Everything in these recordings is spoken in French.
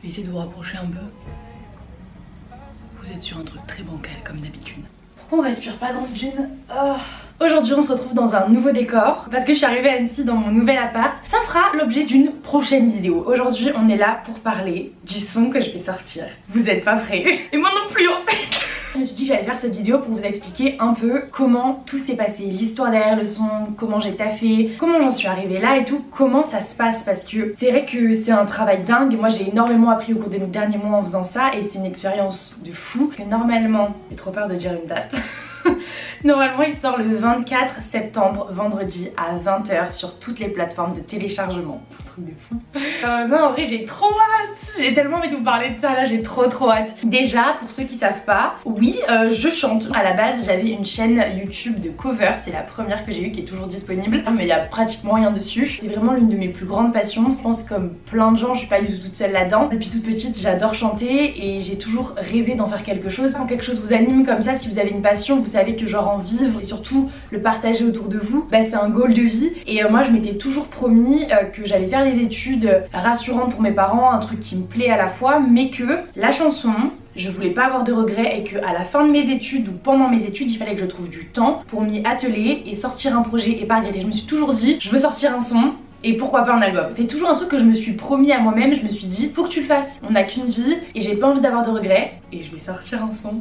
Je vais essayer de vous rapprocher un peu. Vous êtes sur un truc très bancal comme d'habitude. Pourquoi on respire pas dans ce jean? Aujourd'hui on se retrouve dans un nouveau décor parce que je suis arrivée à Annecy dans mon nouvel appart. Ça fera l'objet d'une prochaine vidéo. Aujourd'hui on est là pour parler du son que je vais sortir. Vous êtes pas prêts? Et moi non plus en fait. Je me suis dit que j'allais faire cette vidéo pour vous expliquer un peu comment tout s'est passé, l'histoire derrière le son, comment j'ai taffé, comment j'en suis arrivée là et tout, comment ça se passe, parce que c'est vrai que c'est un travail dingue et moi j'ai énormément appris au cours des derniers mois en faisant ça et c'est une expérience de fou. Que normalement, j'ai trop peur de dire une date. Normalement il sort le 24 septembre, vendredi à 20 h sur toutes les plateformes de téléchargement. C'est un truc de fou. Non en vrai j'ai trop hâte. J'ai tellement envie de vous parler de ça là, j'ai trop hâte. Déjà pour ceux qui savent pas, oui je chante. À la base j'avais une chaîne YouTube de cover, c'est la première que j'ai eue qui est toujours disponible. Mais il y a pratiquement rien dessus. C'est vraiment l'une de mes plus grandes passions. Je pense comme plein de gens, je suis pas du tout toute seule là-dedans. Depuis toute petite j'adore chanter et j'ai toujours rêvé d'en faire quelque chose. Quand quelque chose vous anime comme ça, si vous avez une passion, vous savez que genre en vivre et surtout le partager autour de vous, bah c'est un goal de vie. Et moi je m'étais toujours promis que j'allais faire des études rassurantes pour mes parents, un truc qui me plaît à la fois, mais que la chanson, je voulais pas avoir de regrets et que à la fin de mes études ou pendant mes études il fallait que je trouve du temps pour m'y atteler et sortir un projet et pas regretter. Je me suis toujours dit je veux sortir un son. Et pourquoi pas un album? C'est toujours un truc que je me suis promis à moi-même. Je me suis dit faut que tu le fasses, on n'a qu'une vie et j'ai pas envie d'avoir de regrets et je vais sortir un son.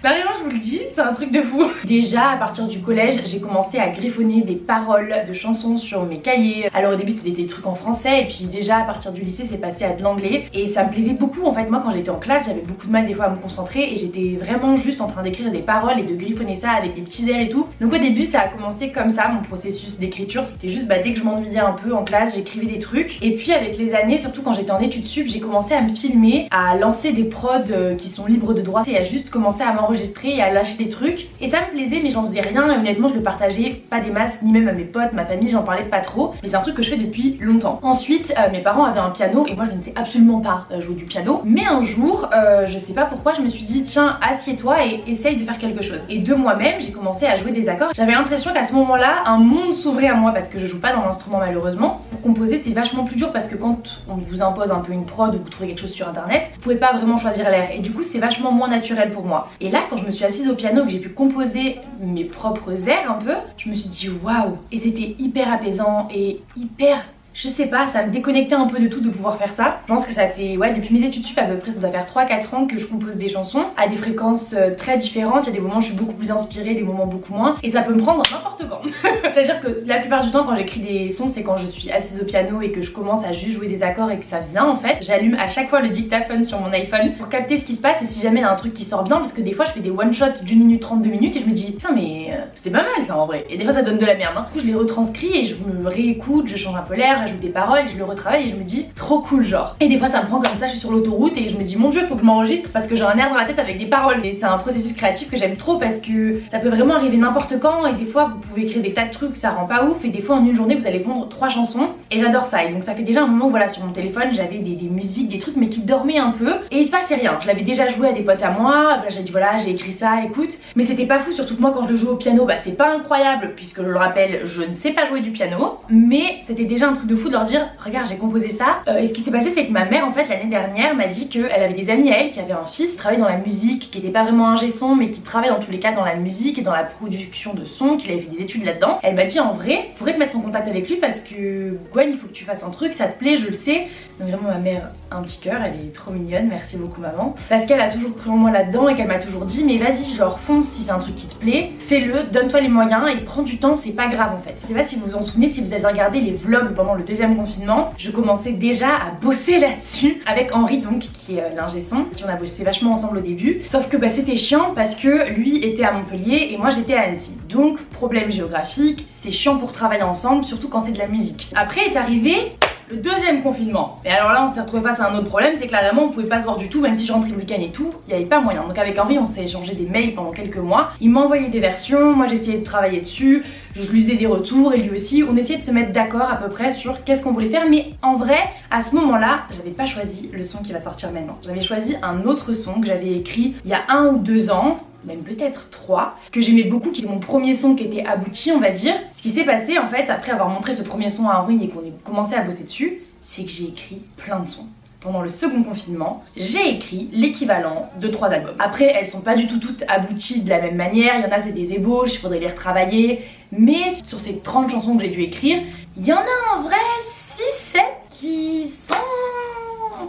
Sérieusement je vous le dis, c'est un truc de fou. Déjà à partir du collège j'ai commencé à griffonner des paroles de chansons sur mes cahiers. Alors au début c'était des trucs en français et puis déjà à partir du lycée c'est passé à de l'anglais. Et ça me plaisait beaucoup en fait. Moi quand j'étais en classe j'avais beaucoup de mal des fois à me concentrer et j'étais vraiment juste en train d'écrire des paroles et de griffonner ça avec des petits airs et tout. Donc au début ça a commencé comme ça mon processus d'écriture. C'était juste dès que je m'ennuyais un peu en classe j'écrivais des trucs. Et puis avec les années, surtout quand j'étais en études sup, j'ai commencé à me filmer, à lancer des prods qui sont libres de droit et à juste commencer à m'enregistrer et à lâcher des trucs et ça me plaisait mais j'en faisais rien et honnêtement je le partageais pas des masses ni même à mes potes, ma famille, j'en parlais pas trop mais c'est un truc que je fais depuis longtemps. Ensuite mes parents avaient un piano et moi je ne sais absolument pas jouer du piano mais un jour je sais pas pourquoi je me suis dit tiens assieds-toi et essaye de faire quelque chose et de moi-même j'ai commencé à jouer des accords. J'avais l'impression qu'à ce moment là un monde s'ouvrait à moi parce que je joue pas dans l'instrument malheureusement. Pour composer c'est vachement plus dur parce que quand on vous impose un peu une prod ou vous trouvez quelque chose sur internet vous pouvez pas vraiment choisir l'air et du coup c'est vachement moins naturel pour moi. Et là quand je me suis assise au piano, que j'ai pu composer mes propres airs un peu, je me suis dit waouh. Et c'était hyper apaisant et hyper... Je sais pas, ça me déconnectait un peu de tout de pouvoir faire ça. Je pense que ça fait, depuis mes études sup à peu près, ça doit faire 3-4 ans que je compose des chansons à des fréquences très différentes. Il y a des moments où je suis beaucoup plus inspirée, des moments beaucoup moins. Et ça peut me prendre n'importe quand. C'est-à-dire que la plupart du temps quand j'écris des sons, c'est quand je suis assise au piano et que je commence à juste jouer des accords et que ça vient en fait. J'allume à chaque fois le dictaphone sur mon iPhone pour capter ce qui se passe et si jamais il y a un truc qui sort bien. Parce que des fois je fais des one-shots d'1 minute 30, 2 minutes et je me dis putain mais c'était pas mal ça en vrai. Et des fois ça donne de la merde. Du coup je les retranscris et je me réécoute, je change un peu l'air, j'ajoute des paroles, je le retravaille et je me dis trop cool genre. Et des fois ça me prend comme ça, je suis sur l'autoroute et je me dis mon dieu faut que je m'enregistre parce que j'ai un air dans la tête avec des paroles. Et c'est un processus créatif que j'aime trop parce que ça peut vraiment arriver n'importe quand et des fois vous pouvez écrire des tas de trucs, ça rend pas ouf et des fois en une journée vous allez pondre 3 chansons et j'adore ça. Et donc ça fait déjà un moment où voilà sur mon téléphone j'avais des musiques, des trucs mais qui dormaient un peu et il se passait rien. Je l'avais déjà joué à des potes à moi, j'ai dit voilà j'ai écrit ça, écoute. Mais c'était pas fou, surtout que moi quand je le joue au piano c'est pas incroyable puisque je le rappelle je ne sais pas jouer du piano. Mais c'était déjà un truc de fou de leur dire regarde j'ai composé ça. Et ce qui s'est passé c'est que ma mère en fait l'année dernière m'a dit qu'elle avait des amis à elle qui avaient un fils qui travaillait dans la musique, qui était pas vraiment ingé son mais qui travaille dans tous les cas dans la musique et dans la production de son, qu'il avait fait des études là-dedans. Elle m'a dit en vrai je pourrais te mettre en contact avec lui parce que Gwen il faut que tu fasses un truc, ça te plaît, je le sais. Donc vraiment ma mère a un petit cœur, elle est trop mignonne, merci beaucoup maman. Parce qu'elle a toujours cru en moi là-dedans et qu'elle m'a toujours dit mais vas-y genre fonce si c'est un truc qui te plaît, fais-le, donne-toi les moyens et prends du temps, c'est pas grave en fait. Je sais pas si vous vous en souvenez, si vous avez regardé les vlogs pendant le deuxième confinement, je commençais déjà à bosser là-dessus avec Henri donc qui est l'ingé son, qui on a bossé vachement ensemble au début. Sauf que c'était chiant parce que lui était à Montpellier et moi j'étais à Annecy. Donc problème géographique, c'est chiant pour travailler ensemble, surtout quand c'est de la musique. Après est arrivé le deuxième confinement. Et alors là on s'est retrouvé face à un autre problème, c'est que là vraiment on pouvait pas se voir du tout, même si je rentrais le week-end et tout, il n'y avait pas moyen. Donc avec Henri on s'est échangé des mails pendant quelques mois, il m'envoyait des versions, moi j'essayais de travailler dessus, je lui faisais des retours et lui aussi, on essayait de se mettre d'accord à peu près sur qu'est-ce qu'on voulait faire. Mais en vrai à ce moment là j'avais pas choisi le son qui va sortir maintenant, j'avais choisi un autre son que j'avais écrit il y a 1 ou 2 ans, même peut-être 3, que j'aimais beaucoup, qui est mon premier son qui était abouti on va dire. Ce qui s'est passé en fait après avoir montré ce premier son à Henri et qu'on ait commencé à bosser dessus, c'est que j'ai écrit plein de sons. pendant le second confinement, j'ai écrit l'équivalent de 3 albums. Après, elles sont pas du tout toutes abouties de la même manière, il y en a c'est des ébauches, il faudrait les retravailler, mais sur ces 30 chansons que j'ai dû écrire, il y en a en vrai 6-7 qui sont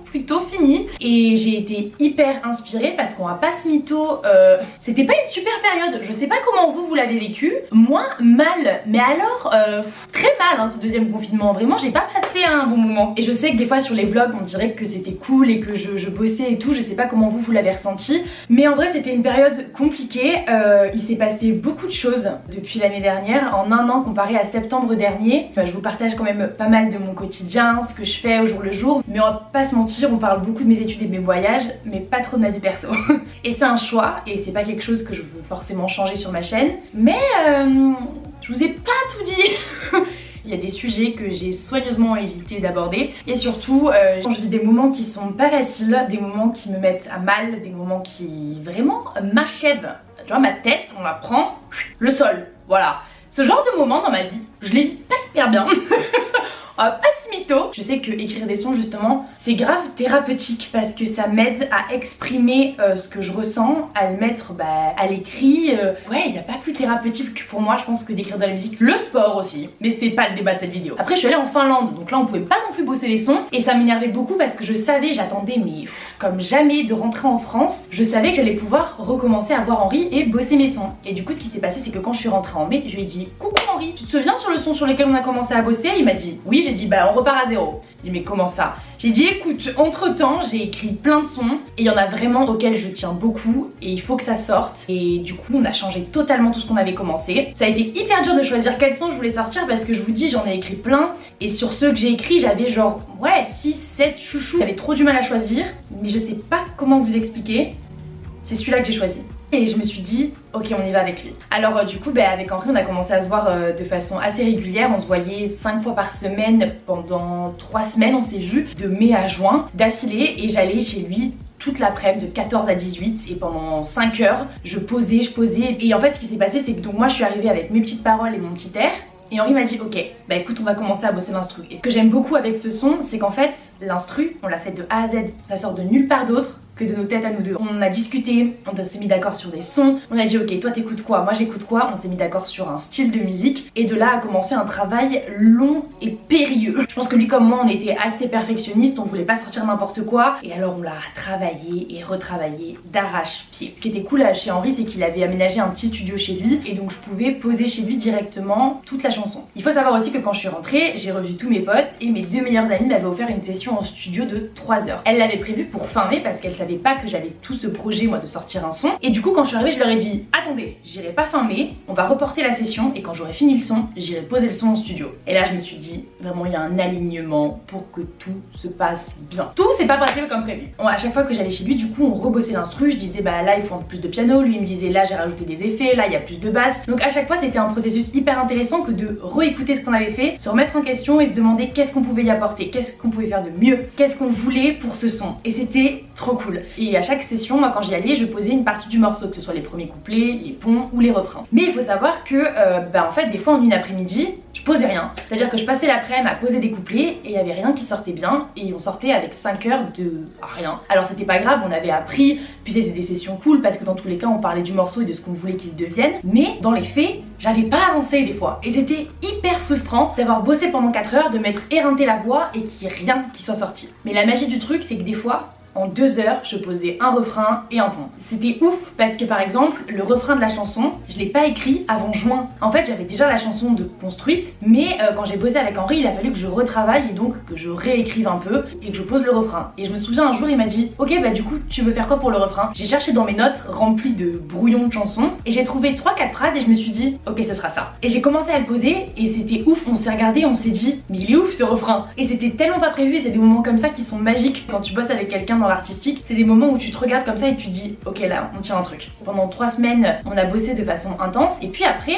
plutôt fini et j'ai été hyper inspirée parce qu'on va pas se mytho, c'était pas une super période, je sais pas comment vous l'avez vécu, moi mal, mais alors très mal hein, ce deuxième confinement, vraiment j'ai pas passé un bon moment et je sais que des fois sur les vlogs on dirait que c'était cool et que je bossais et tout, je sais pas comment vous l'avez ressenti, mais en vrai c'était une période compliquée, il s'est passé beaucoup de choses depuis l'année dernière, en un an comparé à septembre dernier, je vous partage quand même pas mal de mon quotidien, ce que je fais au jour le jour, mais on va pas se mentir, on parle beaucoup de mes études et de mes voyages, mais pas trop de ma vie perso. Et c'est un choix, et c'est pas quelque chose que je veux forcément changer sur ma chaîne, mais je vous ai pas tout dit. Il y a des sujets que j'ai soigneusement évité d'aborder, et surtout quand je vis des moments qui sont pas faciles, des moments qui me mettent à mal, des moments qui vraiment m'achèvent. Tu vois, ma tête, on la prend, le sol, voilà. Ce genre de moment dans ma vie, je l'évite pas hyper bien. Pas si mytho. Je sais que écrire des sons justement c'est grave thérapeutique parce que ça m'aide à exprimer ce que je ressens, à le mettre à l'écrit. Ouais, il n'y a pas plus thérapeutique que pour moi je pense que d'écrire de la musique. Le sport aussi, mais c'est pas le débat de cette vidéo. Après je suis allée en Finlande donc là on pouvait pas non plus bosser les sons et ça m'énervait beaucoup parce que je savais, j'attendais mais comme jamais de rentrer en France. Je savais que j'allais pouvoir recommencer à voir Henri et bosser mes sons. Et du coup ce qui s'est passé c'est que quand je suis rentrée en mai, je lui ai dit coucou Henri, tu te souviens sur le son sur lequel on a commencé à bosser? Il m'a dit oui. J'ai dit bah on repart à zéro. J'ai dit mais comment ça? J'ai dit écoute, entre temps j'ai écrit plein de sons et il y en a vraiment auxquels je tiens beaucoup et il faut que ça sorte. Et du coup on a changé totalement tout ce qu'on avait commencé. Ça a été hyper dur de choisir quel son je voulais sortir parce que je vous dis j'en ai écrit plein et sur ceux que j'ai écrits j'avais genre ouais 6-7 chouchous. J'avais trop du mal à choisir mais je sais pas comment vous expliquer. C'est celui-là que j'ai choisi. Et je me suis dit, ok on y va avec lui. Alors du coup avec Henri on a commencé à se voir de façon assez régulière. On se voyait 5 fois par semaine pendant 3 semaines on s'est vu de mai à juin d'affilée et j'allais chez lui toute l'après-midi de 14 à 18 et pendant 5 heures je posais et en fait ce qui s'est passé c'est que donc moi je suis arrivée avec mes petites paroles et mon petit air. Et Henri m'a dit ok, bah écoute on va commencer à bosser l'instru. Et ce que j'aime beaucoup avec ce son c'est qu'en fait l'instru on l'a fait de A à Z, ça sort de nulle part d'autre que de nos têtes à nous deux. On a discuté, on s'est mis d'accord sur des sons, on a dit ok toi t'écoutes quoi, moi j'écoute quoi, on s'est mis d'accord sur un style de musique et de là a commencé un travail long et périlleux. Je pense que lui comme moi on était assez perfectionniste, on voulait pas sortir n'importe quoi et alors on l'a travaillé et retravaillé d'arrache-pied. Ce qui était cool chez Henri c'est qu'il avait aménagé un petit studio chez lui et donc je pouvais poser chez lui directement toute la chanson. Il faut savoir aussi que quand je suis rentrée, j'ai revu tous mes potes et mes 2 meilleures amies m'avaient offert une session en studio de 3 heures. Elle l'avait prévue pour fin mai parce qu'elle savait pas que j'avais tout ce projet moi de sortir un son et du coup quand je suis arrivée je leur ai dit attendez j'irai pas fin mai, on va reporter la session et quand j'aurai fini le son j'irai poser le son en studio. Et là je me suis dit vraiment il y a un alignement pour que tout se passe bien. Tout s'est pas passé comme prévu. À chaque fois que j'allais chez lui du coup on rebossait l'instru, je disais bah là il faut un peu plus de piano, lui il me disait là j'ai rajouté des effets, là il y a plus de basse. Donc à chaque fois c'était un processus hyper intéressant que de réécouter ce qu'on avait fait, se remettre en question et se demander qu'est-ce qu'on pouvait y apporter, qu'est-ce qu'on pouvait faire de mieux, qu'est-ce qu'on voulait pour ce son. Et c'était trop cool. Et à chaque session, moi quand j'y allais, je posais une partie du morceau, que ce soit les premiers couplets, les ponts ou les refrains. Mais il faut savoir que en fait des fois en une après-midi, je posais rien. C'est-à-dire que je passais l'après-midi à poser des couplets et il y avait rien qui sortait bien et on sortait avec 5 heures de rien. Alors c'était pas grave, on avait appris, puis c'était des sessions cool parce que dans tous les cas on parlait du morceau et de ce qu'on voulait qu'il devienne. Mais dans les faits, j'avais pas avancé des fois. Et c'était hyper frustrant d'avoir bossé pendant 4 heures, de m'être éreinté la voix et qu'il n'y ait rien qui soit sorti. Mais la magie du truc c'est que des fois, en 2 heures, je posais un refrain et un pont. C'était ouf parce que par exemple, le refrain de la chanson, je l'ai pas écrit avant juin. En fait, j'avais déjà la chanson de construite, mais quand j'ai bossé avec Henri, il a fallu que je retravaille et donc que je réécrive un peu et que je pose le refrain. Et je me souviens un jour, il m'a dit ok bah du coup, tu veux faire quoi pour le refrain? J'ai cherché dans mes notes remplies de brouillons de chansons et j'ai trouvé 3-4 phrases et je me suis dit ok ce sera ça. Et j'ai commencé à le poser et c'était ouf, on s'est regardé, on s'est dit mais il est ouf ce refrain. Et c'était tellement pas prévu et c'est des moments comme ça qui sont magiques quand tu bosses avec quelqu'un dans l'artistique, c'est des moments où tu te regardes comme ça et tu dis ok là on tient un truc. Pendant 3 semaines on a bossé de façon intense et puis après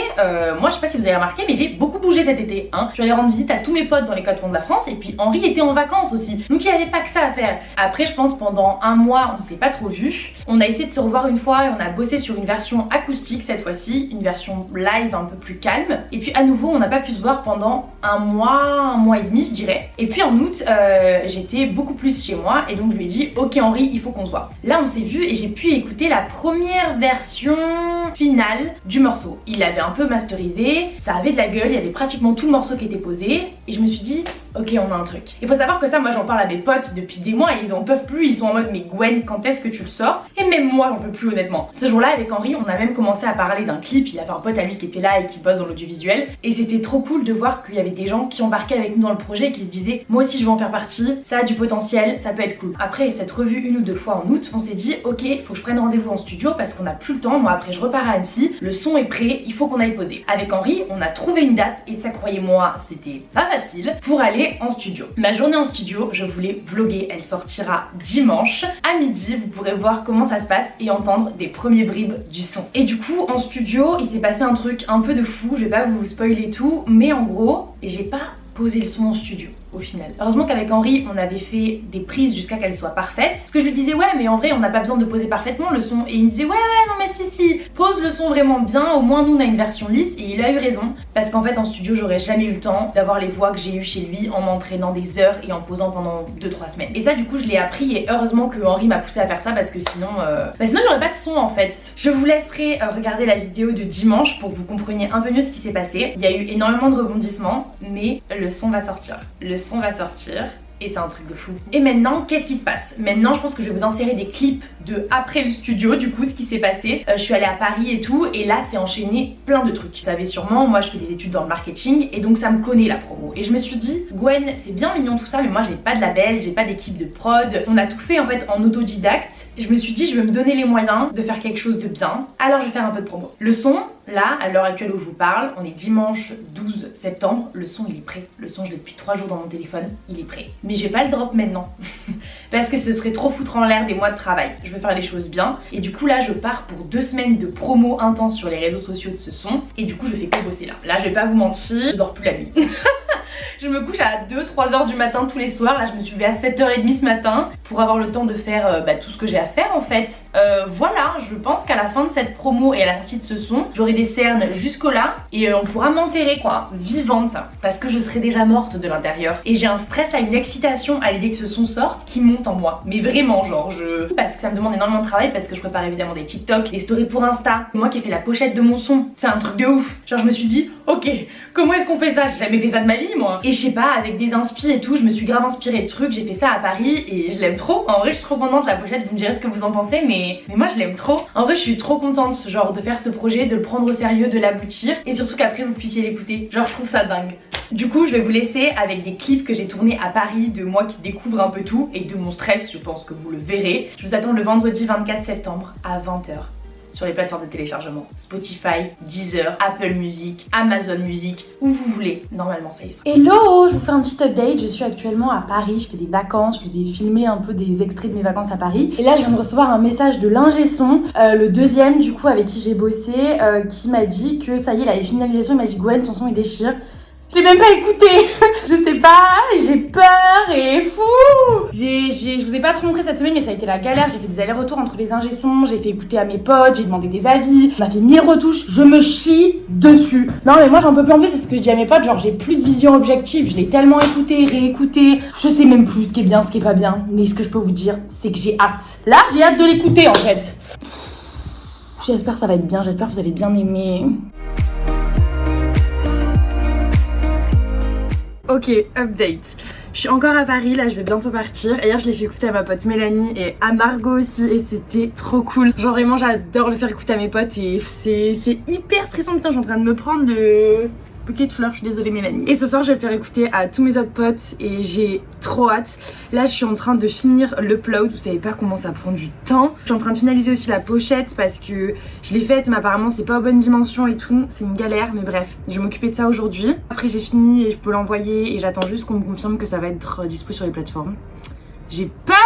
moi je sais pas si vous avez remarqué mais j'ai beaucoup bougé cet été hein. Je suis allée rendre visite à tous mes potes dans les 4 coins de la France et puis Henri était en vacances aussi, donc il avait pas que ça à faire. Après je pense pendant un mois on s'est pas trop vu, on a essayé de se revoir une fois et on a bossé sur une version acoustique cette fois-ci, une version live un peu plus calme et puis à nouveau on n'a pas pu se voir pendant un mois et demi je dirais. Et puis en août j'étais beaucoup plus chez moi et donc je lui ai dit ok Henri il faut qu'on se voit. Là on s'est vu et j'ai pu écouter la première version finale du morceau. Il l'avait un peu masterisé, ça avait de la gueule, il y avait pratiquement tout le morceau qui était posé et je me suis dit ok on a un truc. Il faut savoir que ça moi j'en parle à mes potes depuis des mois et ils en peuvent plus, ils sont en mode mais Gwen quand est-ce que tu le sors? Et même moi j'en peux plus honnêtement. Ce jour là avec Henri on a même commencé à parler d'un clip, il avait un pote à lui qui était là et qui bosse dans l'audiovisuel et c'était trop cool de voir qu'il y avait des gens qui embarquaient avec nous dans le projet et qui se disaient moi aussi je veux en faire partie, ça a du potentiel, ça peut être cool. Après cette revue 1 ou 2 fois en août on s'est dit ok faut que je prenne rendez-vous en studio parce qu'on a plus le temps, moi après je repars à Annecy, le son est prêt, il faut qu'on aille poser. Avec Henri on a trouvé une date et ça croyez-moi c'était pas facile pour aller en studio. Ma journée en studio je voulais vlogger, elle sortira dimanche à midi, vous pourrez voir comment ça se passe et entendre des premiers bribes du son. Et du coup en studio il s'est passé un truc un peu de fou, je vais pas vous spoiler tout mais en gros j'ai pas posé le son en studio au final. Heureusement qu'avec Henri on avait fait des prises jusqu'à qu'elles soient parfaites. Parce que je lui disais ouais mais en vrai on n'a pas besoin de poser parfaitement le son et il me disait ouais non mais si pose le son vraiment bien, au moins nous on a une version lisse et il a eu raison parce qu'en fait en studio j'aurais jamais eu le temps d'avoir les voix que j'ai eues chez lui en m'entraînant des heures et en posant pendant 2-3 semaines. Et ça du coup je l'ai appris et heureusement que Henri m'a poussé à faire ça parce que sinon sinon il n'y aurait pas de son en fait. Je vous laisserai regarder la vidéo de dimanche pour que vous compreniez un peu mieux ce qui s'est passé. Il y a eu énormément de rebondissements mais le son va sortir. Le son va sortir et c'est un truc de fou. Et maintenant qu'est-ce qui se passe? Maintenant je pense que je vais vous insérer des clips de après le studio du coup ce qui s'est passé. Je suis allée à Paris et tout et là c'est enchaîné plein de trucs. Vous savez sûrement moi je fais des études dans le marketing et donc ça me connaît la promo. Et je me suis dit Gwen c'est bien mignon tout ça mais moi j'ai pas de label, j'ai pas d'équipe de prod. On a tout fait en fait en autodidacte. Je me suis dit je vais me donner les moyens de faire quelque chose de bien. Alors je vais faire un peu de promo. Le son là à l'heure actuelle où je vous parle, on est dimanche 12 septembre, le son il est prêt. Le son je l'ai depuis 3 jours dans mon téléphone, il est prêt. Mais je vais pas le drop maintenant parce que ce serait trop foutre en l'air des mois de travail. Je veux faire les choses bien et du coup là je pars pour 2 semaines de promo intense sur les réseaux sociaux de ce son et du coup je fais que bosser là. Là je vais pas vous mentir, je dors plus la nuit. Je me couche à 2-3 h du matin tous les soirs. Là je me suis levée à 7h30 ce matin pour avoir le temps de faire tout ce que j'ai à faire en fait. Voilà, je pense qu'à la fin de cette promo et à la sortie de ce son, j'aurai des cernes jusqu'au là et on pourra m'enterrer quoi, vivante, parce que je serai déjà morte de l'intérieur. Et j'ai un stress là, une excitation à l'idée que ce son sorte qui monte en moi. Mais vraiment genre parce que ça me demande énormément de travail parce que je prépare évidemment des TikTok, des stories pour Insta. C'est moi qui ai fait la pochette de mon son, c'est un truc de ouf. Genre je me suis dit ok, comment est-ce qu'on fait ça? J'ai jamais fait ça de ma vie moi. Et je sais pas, avec des inspi et tout, je me suis grave inspirée de trucs, j'ai fait ça à Paris et je l'aime trop. En vrai je suis trop contente de la pochette, vous me direz ce que vous en pensez mais moi je l'aime trop. En vrai je suis trop contente genre de faire ce projet, de le prendre au sérieux, de l'aboutir et surtout qu'après vous puissiez l'écouter. Genre je trouve ça dingue. Du coup je vais vous laisser avec des clips que j'ai tournés à Paris de moi qui découvre un peu tout et de mon stress, je pense que vous le verrez. Je vous attends le vendredi 24 septembre à 20 h sur les plateformes de téléchargement, Spotify, Deezer, Apple Music, Amazon Music, où vous voulez. Normalement ça y sera. Hello, je vous fais un petit update. Je suis actuellement à Paris, je fais des vacances, je vous ai filmé un peu des extraits de mes vacances à Paris. Et là je viens de recevoir un message de l'ingé son, le deuxième du coup avec qui j'ai bossé, qui m'a dit que ça y est, il avait finalisation, il m'a dit Gwen ton son il déchire. Je l'ai même pas écouté. Je sais pas, j'ai peur et fou. Je vous ai pas trop montré cette semaine mais ça a été la galère. J'ai fait des allers-retours entre les ingé-sons, j'ai fait écouter à mes potes, j'ai demandé des avis, on a fait 1000 retouches, je me chie dessus. Non mais moi j'en peux plus en plus, c'est ce que je dis à mes potes, genre j'ai plus de vision objective, je l'ai tellement écouté, réécouté, je sais même plus ce qui est bien, ce qui est pas bien. Mais ce que je peux vous dire, c'est que j'ai hâte. Là j'ai hâte de l'écouter en fait. J'espère que ça va être bien, j'espère que vous allez bien aimer. Ok, update. Je suis encore à Paris, là je vais bientôt partir. Hier je l'ai fait écouter à ma pote Mélanie et à Margot aussi et c'était trop cool. Genre vraiment j'adore le faire écouter à mes potes et c'est hyper stressant. Putain, je suis en train de me prendre le bouquet de fleurs, je suis désolée Mélanie. Et ce soir je vais le faire écouter à tous mes autres potes et j'ai trop hâte. Là je suis en train de finir l'upload, vous savez pas comment ça prend du temps. Je suis en train de finaliser aussi la pochette parce que je l'ai faite mais apparemment c'est pas aux bonnes dimensions et tout, c'est une galère mais bref, je vais m'occuper de ça aujourd'hui. Après j'ai fini et je peux l'envoyer et j'attends juste qu'on me confirme que ça va être dispo sur les plateformes. J'ai peur.